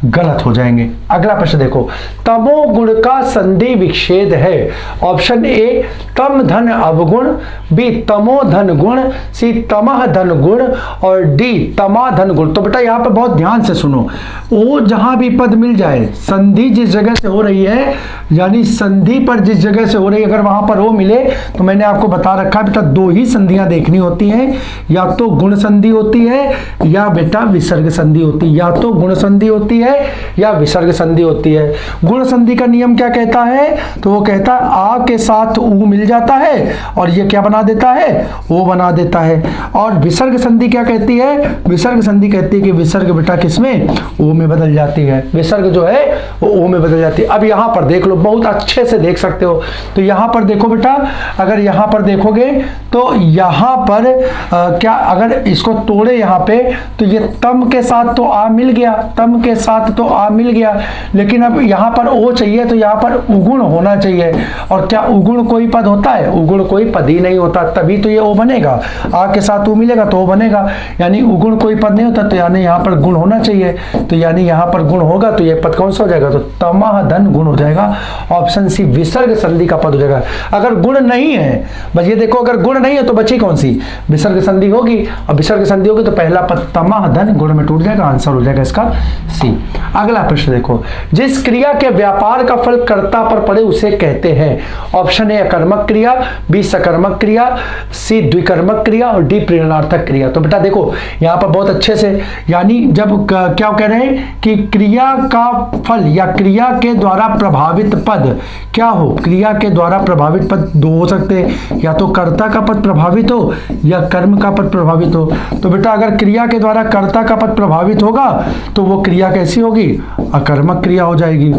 गलत हो जाएंगे। अगला प्रश्न देखो, तमोगुण का संधि विच्छेद है। ऑप्शन ए तम धन अवगुण, बी तमो धन गुण, सी तमह धन गुण और डी तमा धन गुण। तो बेटा यहां पर बहुत ध्यान से सुनो, वो जहां भी पद मिल जाए, संधि जिस जगह से हो रही है, यानी संधि पर जिस जगह से हो रही है, अगर वहां पर वो मिले तो मैंने आपको बता रखा है बेटा दो ही संधियां देखनी होती हैं, या तो गुण संधि होती है या बेटा विसर्ग संधि होती है। या तो गुण संधि होती है या विसर्ग संधि होती है। गुण संधि का नियम क्या कहता है? तो वो कहता है आ के साथ ऊ मिल जाता है और ये क्या बना देता है? वो बना देता है। और विसर्ग संधि क्या कहती है? विसर्ग संधि कहती है कि विसर्ग बेटा किसमें? ओ में बदल जाती है। विसर्ग जो है वो ओ में बदल जाती है। अब यहां पर देख लो, बहुत अच्छे से देख सकते हो। तो यहां पर देखो बेटा, अगर यहां पर देखोगे तो यहां पर क्या, अगर इसको तोड़े यहां पे तो ये तम के साथ तो आ मिल गया, तम के साथ तो आ मिल गया, लेकिन अब यहां पर ओ चाहिए तो यहां पर उगुण होना चाहिए। और क्या उगुण कोई पद होता है? उगुण कोई पद ही नहीं होता, तभी तो ये ओ बनेगा। आ के साथ ओ मिलेगा तो ओ बनेगा, यानी उगुण कोई पद नहीं होता, तो यानी यहां पर गुण होना चाहिए। तो यानी यहां पर गुण होगा तो ये पद कौन सा हो जाएगा? तो तमह धन गुण हो जाएगा। ऑप्शन सी विसर्ग संधि का पद हो जाएगा। अगर गुण नहीं है, बस ये देखो, अगर गुण नहीं है तो बची कौन सी? विसर्ग संधि होगी, और विसर्ग संधि होगी तो पहला पद तमह धन गुण में टूट जाएगा। आंसर हो जाएगा इसका सी। अगला प्रश्न देखो, जिस क्रिया के व्यापार का फल कर्ता पर पड़े उसे कहते हैं। ऑप्शन ए अकर्मक क्रिया, बी सकर्मक क्रिया, सी द्विकर्मक क्रिया और डी प्रेरणार्थक क्रिया। तो बेटा देखो यहां पर बहुत अच्छे से, यानी जब क्या कह रहे हैं कि क्रिया का फल या क्रिया के द्वारा प्रभावित पद क्या हो? क्रिया के द्वारा प्रभावित पद दो हो सकते हैं, या तो कर्ता का पद प्रभावित हो या कर्म का पद प्रभावित हो। तो बेटा अगर क्रिया के द्वारा कर्ता का पद प्रभावित होगा तो वो क्रिया कैसी होगी? अकर्मक क्रिया हो जाएगी।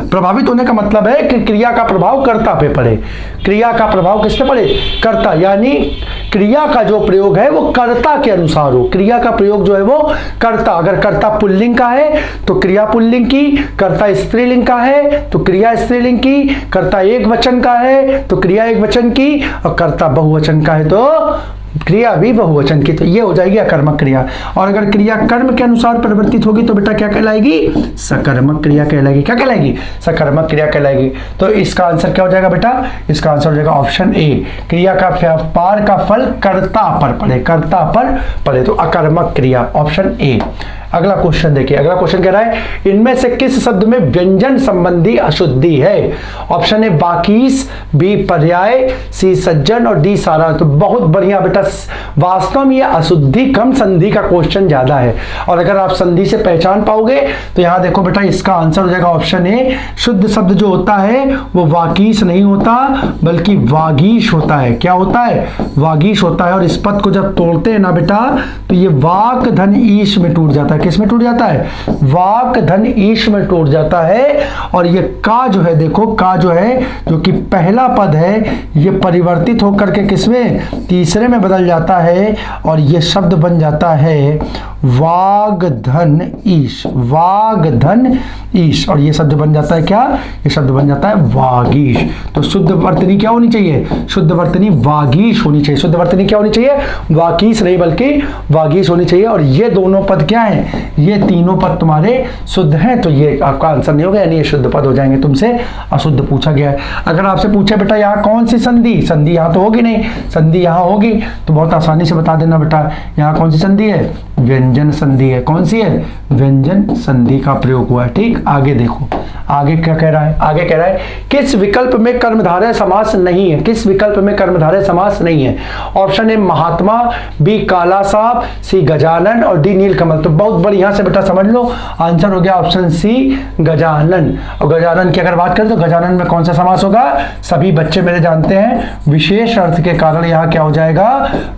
प्रभावित होने का मतलब है कि क्रिया का प्रभाव कर्ता पे पड़े। क्रिया का प्रभाव किस पे पड़े? कर्ता, यानी क्रिया का जो प्रयोग है वो कर्ता के अनुसार हो। क्रिया का प्रयोग जो है वो कर्ता, अगर कर्ता पुल्लिंग का है तो क्रिया पुल्लिंग की, कर्ता स्त्रीलिंग का है तो क्रिया स्त्रीलिंग की, कर्ता एक वचन का है तो क्रिया एक वचन की, और कर्ता बहुवचन का है तो क्रिया भी बहुवचन की। तो ये हो जाएगी अकर्मक क्रिया। और अगर क्रिया कर्म के अनुसार परिवर्तित होगी तो बेटा क्या कहलाएगी? सकर्मक क्रिया कहलाएगी। क्या कहलाएगी? सकर्मक क्रिया कहलाएगी। तो इसका आंसर क्या हो जाएगा बेटा? इसका आंसर हो जाएगा ऑप्शन ए, क्रिया का व्यापार का फल कर्ता पर पड़े, कर्ता पर पड़े तो अकर्मक क्रिया, ऑप्शन ए। अगला क्वेश्चन देखिए, अगला क्वेश्चन कह रहा है इनमें से किस शब्द में व्यंजन संबंधी अशुद्धि है? ऑप्शन ए बाकीस, बी पर्याय, सी सज्जन और डी सारा। तो बहुत बढ़िया बेटा, वास्तव में ये अशुद्धि कम संधि का क्वेश्चन ज्यादा है, और अगर आप संधि से पहचान पाओगे तो यहां देखो बेटा इसका आंसर हो जाएगा ऑप्शन ए। शुद्ध शब्द जो होता है वो वाकीस नहीं होता बल्कि वागीश होता है। क्या होता है? वागीश होता है। और इस पद को जब तोड़ते हैं ना बेटा तो ये वाक धन ईश में टूट जाता है। किस में टूट जाता है? वाक धन ईश में टूट जाता है। और ये का जो है, देखो का जो है, जो कि पहला पद है, ये परिवर्तित होकर के किसमें? तीसरे में बदल जाता है, और ये शब्द बन जाता है वाग धन ईश, वाग धन ईश। और ये शब्द बन जाता है क्या? ये शब्द बन जाता है वागीश। तो शुद्ध वर्तनी क्या होनी चाहिए? शुद्ध वर्तनी वागीश होनी चाहिए। शुद्ध वर्तनी क्या होनी चाहिए? वागीश नहीं बल्कि वागीश होनी चाहिए। और ये दोनों पद क्या है? ये तीनों पद तुम्हारे शुद्ध हैं, तो ये आपका आंसर नहीं होगा, यानी ये शुद्ध पद हो जाएंगे। तुमसे अशुद्ध पूछा गया है। अगर आपसे पूछे बेटा यहाँ कौन सी संधि, संधि यहाँ तो होगी नहीं, संधि यहाँ होगी तो बहुत आसानी से बता देना बेटा यहाँ कौन सी संधि है। व्यंजन संधि है। कौन सी है? व्यंजन संधि का प्रयोग हुआ है। ठीक, आगे देखो, आगे क्या कह रहा है? आगे कह रहा है किस विकल्प में कर्मधारय समास नहीं है? किस विकल्प में कर्मधारय समास नहीं है? ऑप्शन ए महात्मा, बी काला साहब, सी गजानन और डी नीलकमल। तो बहुत बढ़िया से बेटा समझ लो, आंसर हो गया ऑप्शन सी गजानन। और गजानन की अगर बात करें तो गजानन में कौन सा समास होगा? सभी बच्चे मेरे जानते हैं, विशेष अर्थ के कारण यहाँ क्या हो जाएगा?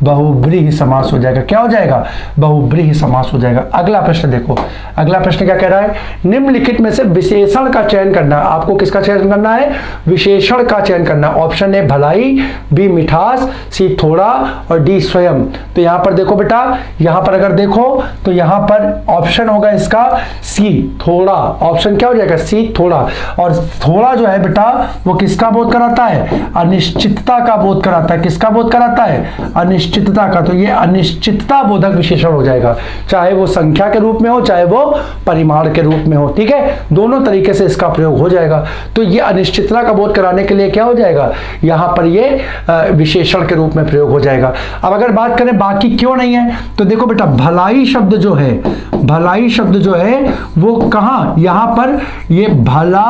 बहुब्रीहि समास हो जाएगा। क्या हो जाएगा? बहुब्रीहि समास हो जाएगा। अगला प्रश्न देखो, अगला प्रश्न क्या कह रहा है? निम्नलिखित में से विशेषण का चयन करना। आपको किसका चयन करना है? विशेषण का चयन करना। ऑप्शन ए भलाई, बी मिठास, सी थोड़ा और डी स्वयं। तो यहां पर देखो बेटा, यहां पर अगर देखो तो यहां पर ऑप्शन होगा इसका सी थोड़ा। ऑप्शन क्या हो जाएगा? सी थोड़ा। और थोड़ा जो है बेटा वो किसका बोध कराता है? अनिश्चितता का बोध कराता है। किसका बोध कराता है? अनिश्चितता का। तो ये अनिश्चितता बोधक विशेषण हो जाएगा, चाहे वो संख्या के रूप में हो चाहे वो परिमाण के रूप में हो। ठीक है, दोनों तरीके से इसका प्रयोग हो जाएगा। तो ये अनिश्चितता का बोध कराने के लिए क्या हो जाएगा? यहां पर ये विशेषण के रूप में प्रयोग हो जाएगा। अब अगर बात करें बाकी क्यों नहीं है, तो देखो बेटा भलाई शब्द जो है, भलाई शब्द जो है वो कहां? यहां पर ये भला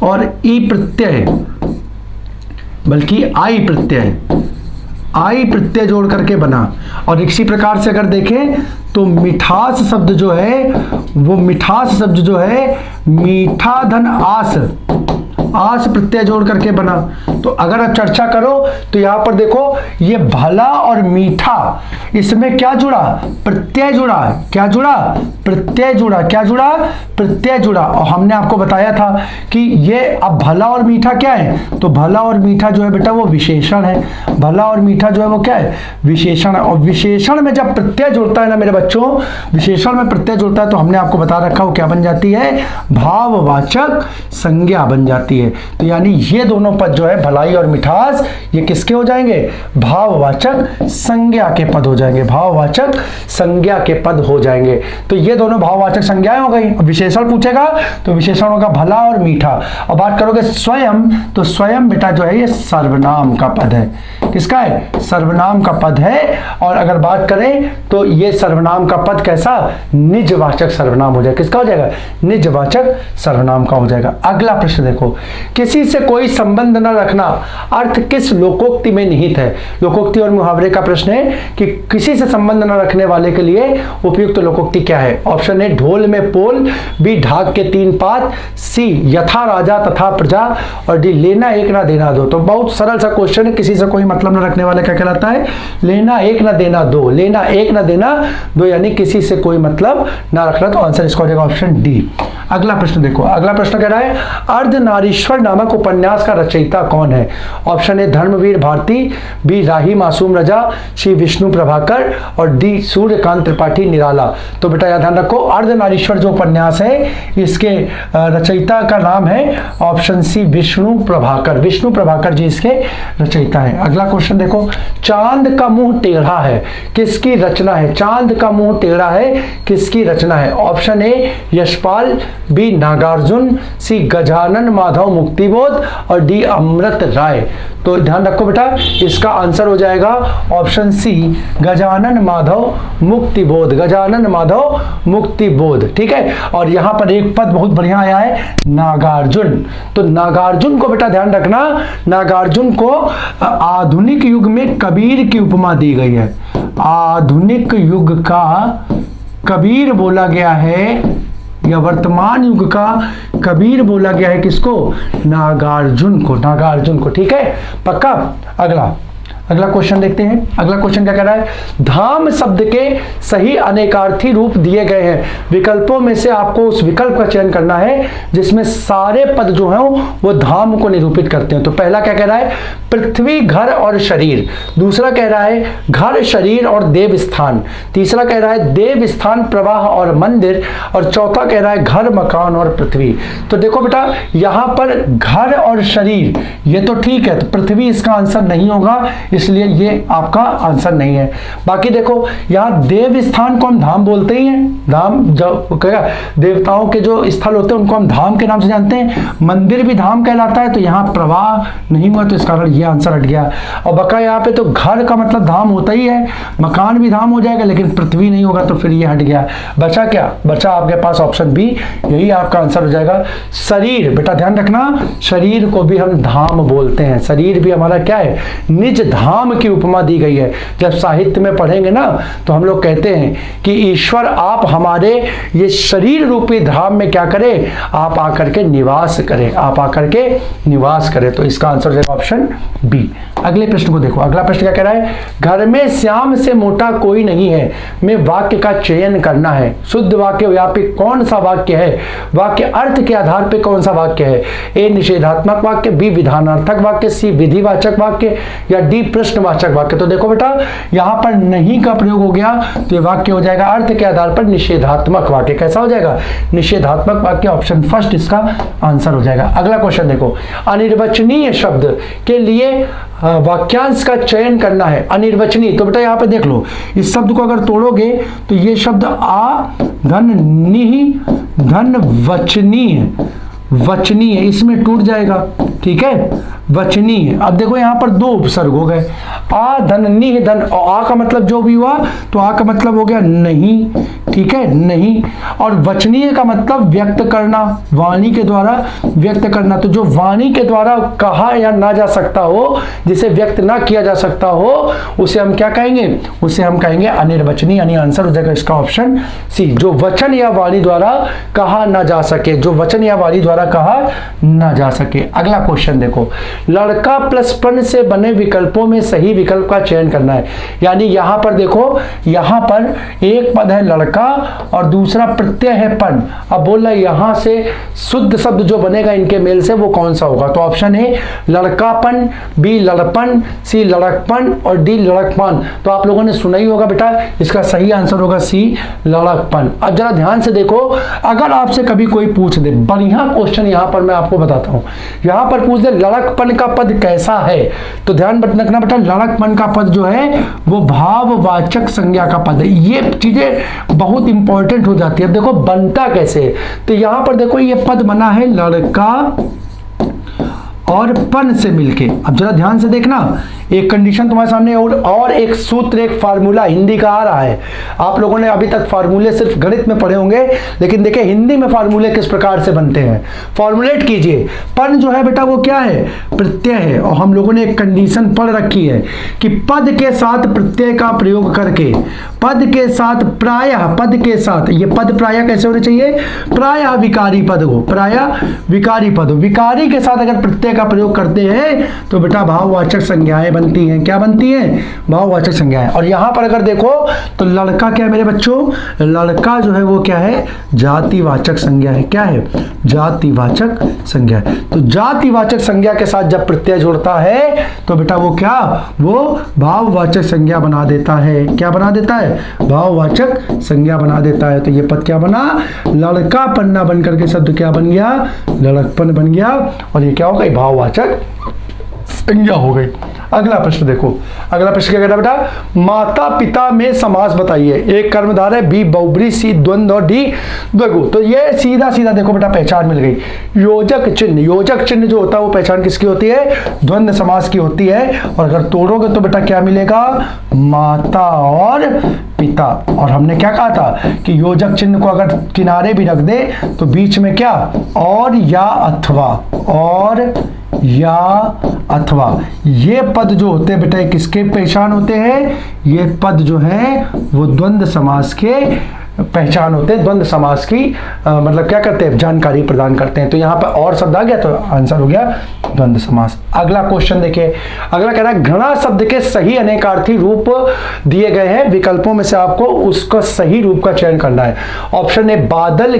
और ई प्रत्यय, बल्कि आई प्रत्यय जोड़ करके बना। और इसी प्रकार से अगर देखें तो मिठास शब्द जो है वो मिठास शब्द जो है मीठा धन आस प्रत्यय जोड़ करके बना। तो अगर आप चर्चा करो तो यहां पर देखो ये भला और मीठा, इसमें क्या जुड़ा? प्रत्यय जुड़ा। क्या जुड़ा? प्रत्यय जुड़ा। क्या जुड़ा? प्रत्यय जुड़ा। और हमने आपको बताया था कि ये अब भला और मीठा क्या है? तो भला और मीठा जो है बेटा वो विशेषण है। भला और मीठा जो है वो क्या है? विशेषण है। और विशेषण में जब प्रत्यय जुड़ता है ना मेरे बच्चों, विशेषण में प्रत्यय जुड़ता है तो हमने आपको बता रखा हो क्या बन जाती है? भाववाचक संज्ञा बन जाती है। तो यानी ये दोनों पद जो है भलाई और मिठास, ये किसके हो जाएंगे? भाववाचक संज्ञा के पद हो जाएंगे। भाववाचक संज्ञा के पद हो जाएंगे। तो ये दोनों भाववाचक संज्ञाएं हो गई। विशेषण पूछेगा तो विशेषण होगा भला और मीठा। और बात करोगे स्वयं, तो स्वयं बेटा जो है ये सर्वनाम का पद है। किसका है? सर्वनाम का पद है। और अगर बात करें तो ये सर्वनाम का पद कैसा? निजवाचक सर्वनाम हो जाएगा। किसका हो जाएगा? निजवाचक सर्वनाम का हो जाएगा। अगला प्रश्न देखो, किसी से कोई संबंध न रखना अर्थ किस लोकोक्ति में निहित है? लोकोक्ति और मुहावरे का प्रश्न है कि किसी से संबंध न रखने वाले के लिए उपयुक्त लोकोक्ति क्या है? ऑप्शन ए ढोल में पोल, बी ढाक के 3 पात, सी यथा राजा तथा प्रजा और डी लेना एक ना देना दो। तो बहुत सरल सा क्वेश्चन है, किसी से कोई मतलब न रखने वाले क्या कहलाता है? लेना एक ना देना दो। लेना एक ना देना दो यानी किसी से कोई मतलब ना रखना। तो आंसर इसका हो जाएगा ऑप्शन डी। अगला प्रश्न देखो, अगला प्रश्न कह रहा है अर्धनारीश्वर नामक उपन्यास का रचयिता कौन है? Option A Dharamvir Bharati, B Rahi Masoom Raza, सी विष्णु प्रभाकर और डी सूर्यकांत त्रिपाठी निराला। तो बेटा याद ध्यान रखो, अर्धनारीश्वर जो उपन्यास है इसके रचयिता का नाम है ऑप्शन सी विष्णु प्रभाकर। विष्णु प्रभाकर जी इसके रचयिता है। अगला क्वेश्चन देखो, चांद का मुंह टेढ़ा है किसकी रचना है? चांद का मुंह टेढ़ा है किसकी रचना है? Option A Yashpal, B Nagarjun, C Gajanan Madhav Muktibodh और डी अमृत राय। तो ध्यान रखो बेटा, इसका आंसर हो जाएगा ऑप्शन सी गजानन माधव मुक्तिबोध। गजानन माधव मुक्तिबोध। ठीक है, और यहां पर एक पद बहुत बढ़िया आया है नागार्जुन। तो नागार्जुन को बेटा ध्यान रखना, नागार्जुन को आधुनिक युग में कबीर की उपमा दी गई है। आधुनिक युग का कबीर बोला गया है या वर्तमान युग का कबीर बोला गया है किसको? नागार्जुन को। नागार्जुन को। ठीक है, पक्का। अगला क्वेश्चन देखते हैं। अगला क्वेश्चन क्या कह रहा है? धाम शब्द के सही अनेकार्थी रूप दिए गए हैं, विकल्पों में से आपको उस विकल्प का चयन करना है जिसमें सारे पद जो हैं वो धाम को निरूपित करते हैं। तो पहला क्या कह रहा है? पृथ्वी, घर और शरीर। दूसरा कह रहा है घर, शरीर और देव स्थान। तीसरा कह रहा है देव स्थान, प्रवाह और मंदिर। और चौथा कह रहा है घर, मकान और पृथ्वी। तो देखो बेटा, यहां पर घर और शरीर ये तो ठीक है, तो पृथ्वी इसका आंसर नहीं होगा, इसलिए ये आपका आंसर नहीं है। बाकी देखो यहाँ देव स्थान को हम धाम बोलते ही हैं, धाम जो कहेगा देवताओं के जो स्थल होते हैं उनको हम धाम के नाम से जानते हैं, मंदिर भी धाम कहलाता है, तो यहाँ प्रवाह नहीं हुआ तो इस कारण ये आंसर हट गया। और बका यहाँ पे तो घर का मतलब धाम होता ही है, मकान भी धाम हो जाएगा, लेकिन पृथ्वी नहीं होगा तो फिर ये हट गया। बचा क्या? बचा आपके पास ऑप्शन बी, यही आपका आंसर हो जाएगा। शरीर, बेटा ध्यान रखना, शरीर को भी हम धाम बोलते हैं, शरीर भी हमारा क्या है, निज धाम की उपमा दी गई है। जब साहित्य में पढ़ेंगे ना तो हम लोग कहते हैं कि ईश्वर आप हमारे ये शरीर रूपी धाम में क्या करें, आप आकर के निवास करें, आप आकर के निवास करें। तो इसका आंसर हो जाएगा ऑप्शन बी। अगले प्रश्न को देखो, अगला प्रश्न क्या कह रहा है, घर में श्याम से मोटा कोई नहीं है में वाक्य का चयन करना है। शुद्ध वाक्य व्यापक कौन सा वाक्य है, वाक्य अर्थ के आधार पर कौन सा वाक्य है, ए निषेधात्मक वाक्य, बी विधानार्थक वाक्य, सी विधिवाचक वाक्य या डी प्रश्नवाचक वाक्य। तो देखो बेटा यहां पर नहीं का प्रयोग हो गया तो ये वाक्य हो जाएगा अर्थ के आधार पर निषेधात्मक वाक्य। कैसा हो जाएगा, निषेधात्मक वाक्य, ऑप्शन फर्स्ट इसका आंसर हो जाएगा। अगला क्वेश्चन देखो, अनिर्वचनीय शब्द के लिए वाक्यांश का चयन करना है। अनिर्वचनीय, तो बेटा यहाँ पे देख लो, इस शब्द को अगर तोड़ोगे तो ये शब्द आ धन नि धन वचनीय, वचनीय इसमें टूट जाएगा, ठीक है, वचनीय। अब देखो यहाँ पर दो उपसर्ग हो गए, आ धन नि धन, आ का मतलब जो भी हुआ तो आ का मतलब हो गया नहीं, ठीक है, नहीं। और वचनीय का मतलब व्यक्त करना, वाणी के द्वारा व्यक्त करना। तो जो वाणी के द्वारा कहा या ना जा सकता हो, जिसे व्यक्त ना किया जा सकता हो, उसे हम क्या कहेंगे, उसे हम कहेंगे अनिर्वचनीय। यानी आंसर हो जाएगा इसका ऑप्शन सी, जो वचन या वाणी द्वारा कहा ना जा सके, जो वचन या वाणी द्वारा कहा ना जा सके। अगला क्वेश्चन देखो, लड़का प्लस पन से बने विकल्पों में सही विकल्प का चयन करना है। यानी यहां पर देखो, यहां पर एक पद है लड़का और दूसरा प्रत्यय है पन। अब बोल रहा है यहां से शुद्ध शब्द जो बनेगा इनके मेल से वो कौन सा होगा, तो ऑप्शन है लड़कापन, बी लड़पन, सी लड़कपन और डी लड़कपन। तो आप लोगों ने सुना ही होगा बेटा, इसका सही आंसर होगा सी लड़कपन। अब जरा ध्यान से देखो, अगर आपसे कभी कोई पूछ दे, बढ़िया क्वेश्चन यहां पर मैं आपको बताता हूं, यहां पर पूछ दे लड़कपन का पद कैसा है, तो ध्यान रखना बेटा, लड़कपन का पद जो है वो भाववाचक संज्ञा का पद है। ये चीजें बहुत इंपॉर्टेंट हो जाती है। अब देखो बनता कैसे, तो यहां पर देखो ये पद बना है लड़का और पन से मिलके। अब जरा ध्यान से देखना, एक कंडीशन तुम्हारे सामने और एक सूत्र, एक फार्मूला हिंदी का आ रहा है। आप लोगों ने अभी तक फार्मूले सिर्फ गणित में पढ़े होंगे, लेकिन देखिए हिंदी में फार्मूले किस प्रकार से बनते हैं, फॉर्मुलेट कीजिए। पन जो है बेटा वो क्या है, प्रत्यय है, और हम लोगों ने एक कंडीशन पढ़ रखी है कि पद के साथ प्रत्यय का प्रयोग करके, पद के साथ प्रायः, पद के साथ, ये पद प्रायः कैसे होने चाहिए, प्रायः विकारी पद हो, प्रायः विकारी पद हो। विकारी के साथ अगर प्रत्यय का प्रयोग करते हैं तो बेटा भाववाचक संज्ञाएं बनती हैं। क्या बनती हैं, भाववाचक संज्ञाएं। और यहां पर अगर देखो तो लड़का क्या है मेरे बच्चों, लड़का जो है वो क्या है, जातिवाचक संज्ञा है। क्या है, जातिवाचक संज्ञा है। तो जातिवाचक संज्ञा के साथ जब प्रत्यय जुड़ता है तो बेटा वो क्या, वो भाववाचक संज्ञा बना देता है। क्या बना देता है, भाववाचक संज्ञा बना देता है। तो ये पद क्या बना, लड़का पन्ना बनकर के शब्द क्या बन गया, लड़कपन बन गया, और ये क्या हो गई, भाववाचक संज्ञा हो गई। अगला प्रश्न देखो, अगला प्रश्न क्या कहता है बेटा, माता पिता में समास बताइए। एक कर्मधारय, बी बहुब्री, सी द्वंद्व और डी द्विगु। तो ये सीधा सीधा देखो बेटा पहचान मिल गई। योजक चिन्ह, योजक चिन्ह जो होता है वो पहचान किसकी होती है, द्वंद्व समास की होती है। और अगर तोड़ोगे तो बेटा क्या मिलेगा, माता और पिता। और हमने क्या कहा था कि योजक चिन्ह को अगर किनारे भी रख दे तो बीच में क्या, और या अथवा, और या अथवा, ये पद जो होते हैं बेटा किसके पहचान होते हैं, ये पद जो है वो द्वंद्व समास के पहचान होते हैं, द्वंद्व समास की मतलब क्या करते हैं, जानकारी प्रदान करते हैं। तो यहाँ पर और शब्द आ गया तो आंसर हो गया द्वंद्व समास। अगला क्वेश्चन देखिए, अगला कह रहा है घृणा शब्द के सही अनेकार्थी रूप दिए गए हैं, विकल्पों में से आपको उसका सही रूप का चयन करना है। ऑप्शन ए बादल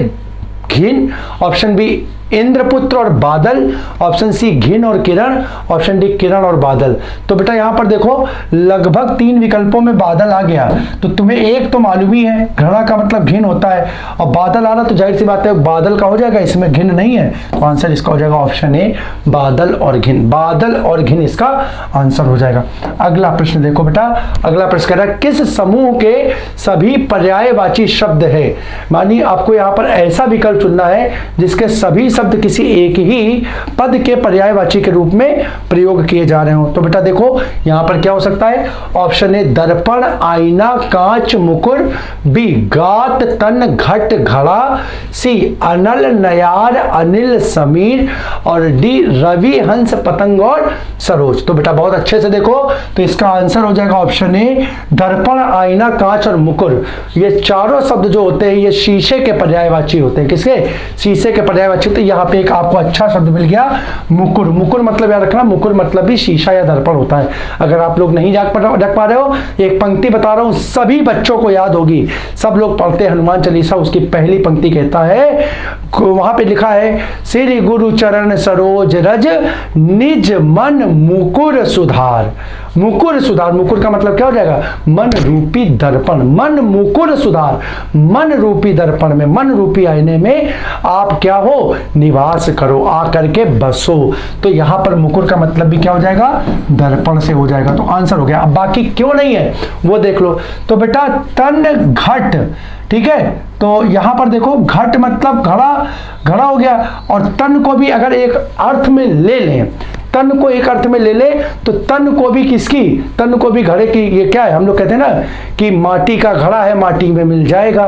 घिन, ऑप्शन बी इंद्रपुत्र और बादल, ऑप्शन सी घिन और किरण, ऑप्शन डी किरण और बादल। तो बेटा यहां पर देखो लगभग 3 विकल्पों में बादल आ गया, तो तुम्हें एक तो मालूम ही है घड़ा का मतलब घिन होता है, और बादल आ रहा तो जाहिर सी बात है बादल का हो जाएगा, इसमें घिन नहीं है, तो आंसर इसका हो जाएगा ऑप्शन ए बादल और घिन। बादल और घिन इसका आंसर हो जाएगा। अगला प्रश्न देखो बेटा, अगला प्रश्न कह रहा है किस समूह के सभी पर्यायवाची शब्द है। मानिए आपको यहां पर ऐसा विकल्प चुनना है जिसके सभी शब्द किसी एक ही पद के पर्यायवाची के रूप में प्रयोग किए जा रहे हो। तो बेटा देखो यहां पर क्या हो सकता है, ऑप्शन ए दर्पण, आईना, कांच, मुकुर, बी गात, तन, घट, घड़ा, सी अनल, नयार, अनिल, समीर, और डी रवि, हंस, पतंग और सरोज। तो बेटा बहुत अच्छे से देखो, तो इसका आंसर हो जाएगा ऑप्शन ए दर्पण, आईना, कांच और मुकुर। ये चारों शब्द जो होते हैं ये शीशे के पर्यायवाची होते हैं। किसके? शीशे के पर्यायवाची होते हैं। यहाँ पे एक आपको अच्छा शब्द मिल गया मुकुर। मुकुर मतलब याद रखना, मुकुर मतलब भी शीशा या दर्पण होता है। अगर आप लोग नहीं रख पा रहे हो, एक पंक्ति बता रहा हूं, सभी बच्चों को याद होगी, सब लोग पढ़ते हैं हनुमान चालीसा, उसकी पहली पंक्ति कहता है, वहां पे लिखा है श्री गुरु चरण सरोज रज निज मन मुकुर सुधार। मुकुर सुधार, मुकुर का मतलब क्या हो जाएगा, मन रूपी दर्पण। मन मुकुर सुधार, मन रूपी दर्पण में, मन रूपी आईने में आप क्या हो, निवास करो, आकर के बसो। तो यहां पर मुकुर का मतलब भी क्या हो जाएगा, दर्पण से हो जाएगा। तो आंसर हो गया। अब बाकी क्यों नहीं है वो देख लो। तो बेटा तन घट, ठीक है, तो यहां पर देखो घट मतलब घड़ा, घड़ा हो गया, और तन को भी अगर एक अर्थ में ले लें, तन को एक अर्थ में ले ले तो तन को भी किसकी, तन को भी घड़े की, ये क्या है, हम लोग कहते हैं ना कि माटी का घड़ा है माटी में मिल जाएगा,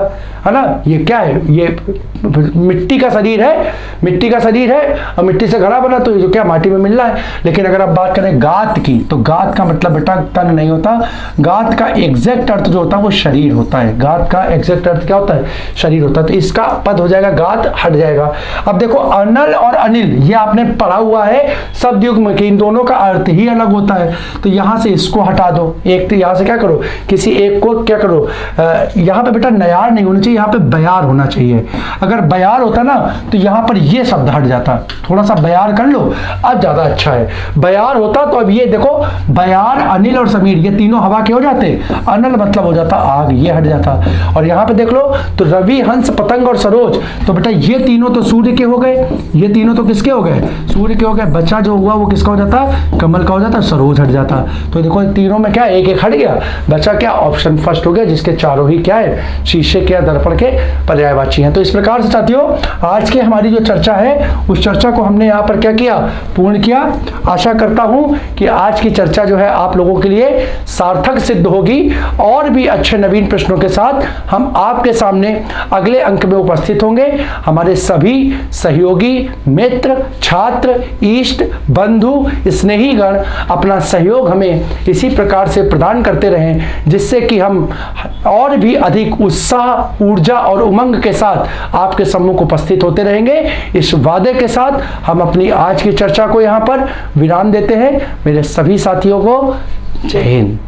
है ना, ये क्या है, ये मिट्टी का शरीर है, मिट्टी का शरीर है और मिट्टी से घड़ा बना, तो ये जो क्या माटी में मिल रहा है। लेकिन अगर आप बात करें गात की, तो गात का मतलब बेटा तन नहीं होता, गात का एग्जैक्ट अर्थ जो होता है वो शरीर होता है। गात का एग्जैक्ट अर्थ क्या होता है, शरीर होता है। तो इसका पद हो जाएगा गात, हट जाएगा। अब देखो अनल और अनिल, ये आपने पढ़ा हुआ है शब्द युग्म कि इन दोनों का अर्थ ही अलग होता है। तो यहां से इसको हटा दो, एक तो यहां से क्या करो, किसी एक को क्या करो, यहां पे बेटा नयार नहीं होना चाहिए, यहां पे बयार होना चाहिए। अगर बयार होता ना तो यहां पर ये शब्द हट जाता, थोड़ा सा बयार कर लो, अब ज्यादा अच्छा है। बयार होता तो अब ये देखो बयार, अनिल और समीर ये तीनों हवा के हो जाते, अनल मतलब हो जाता आग, ये हट जाता। और यहां पे देख लो तो रवि, हंस, पतंग और सरोज, तो बेटा ये तीनों तो सूर्य के हो गए, ये तीनों तो किसके हो गए, सूर्य के हो गए। बच्चा जो हुआ वो किसका हो जाता, कमल का हो जाता, सरोज हट जाता। तो देखो तीनों में क्या एक एक हट गया, बचा क्या, ऑप्शन फर्स्ट हो गया, जिसके चारों ही क्या है, शीशे के या दर्पण के पर्यायवाची हैं। तो इस प्रकार से साथियों आज की हमारी जो चर्चा है उस चर्चा को हमने यहाँ पर क्या किया, पूर्ण किया। आशा करता हूँ कि आज की चर्चा जो है आप लोगों के लिए सार्थक सिद्ध होगी। और भी अच्छे नवीन प्रश्नों के साथ हम आपके सामने अगले अंक में उपस्थित होंगे। हमारे सभी सहयोगी मित्र, छात्र, इष्ट, बंधु, स्नेहीगण अपना सहयोग हमें इसी प्रकार से प्रदान करते रहें, जिससे कि हम और भी अधिक उत्साह, ऊर्जा और उमंग के साथ आपके सम्मुख उपस्थित होते रहेंगे। इस वादे के साथ हम अपनी आज की चर्चा को यहाँ पर विराम देते हैं। मेरे सभी साथियों को जय हिंद।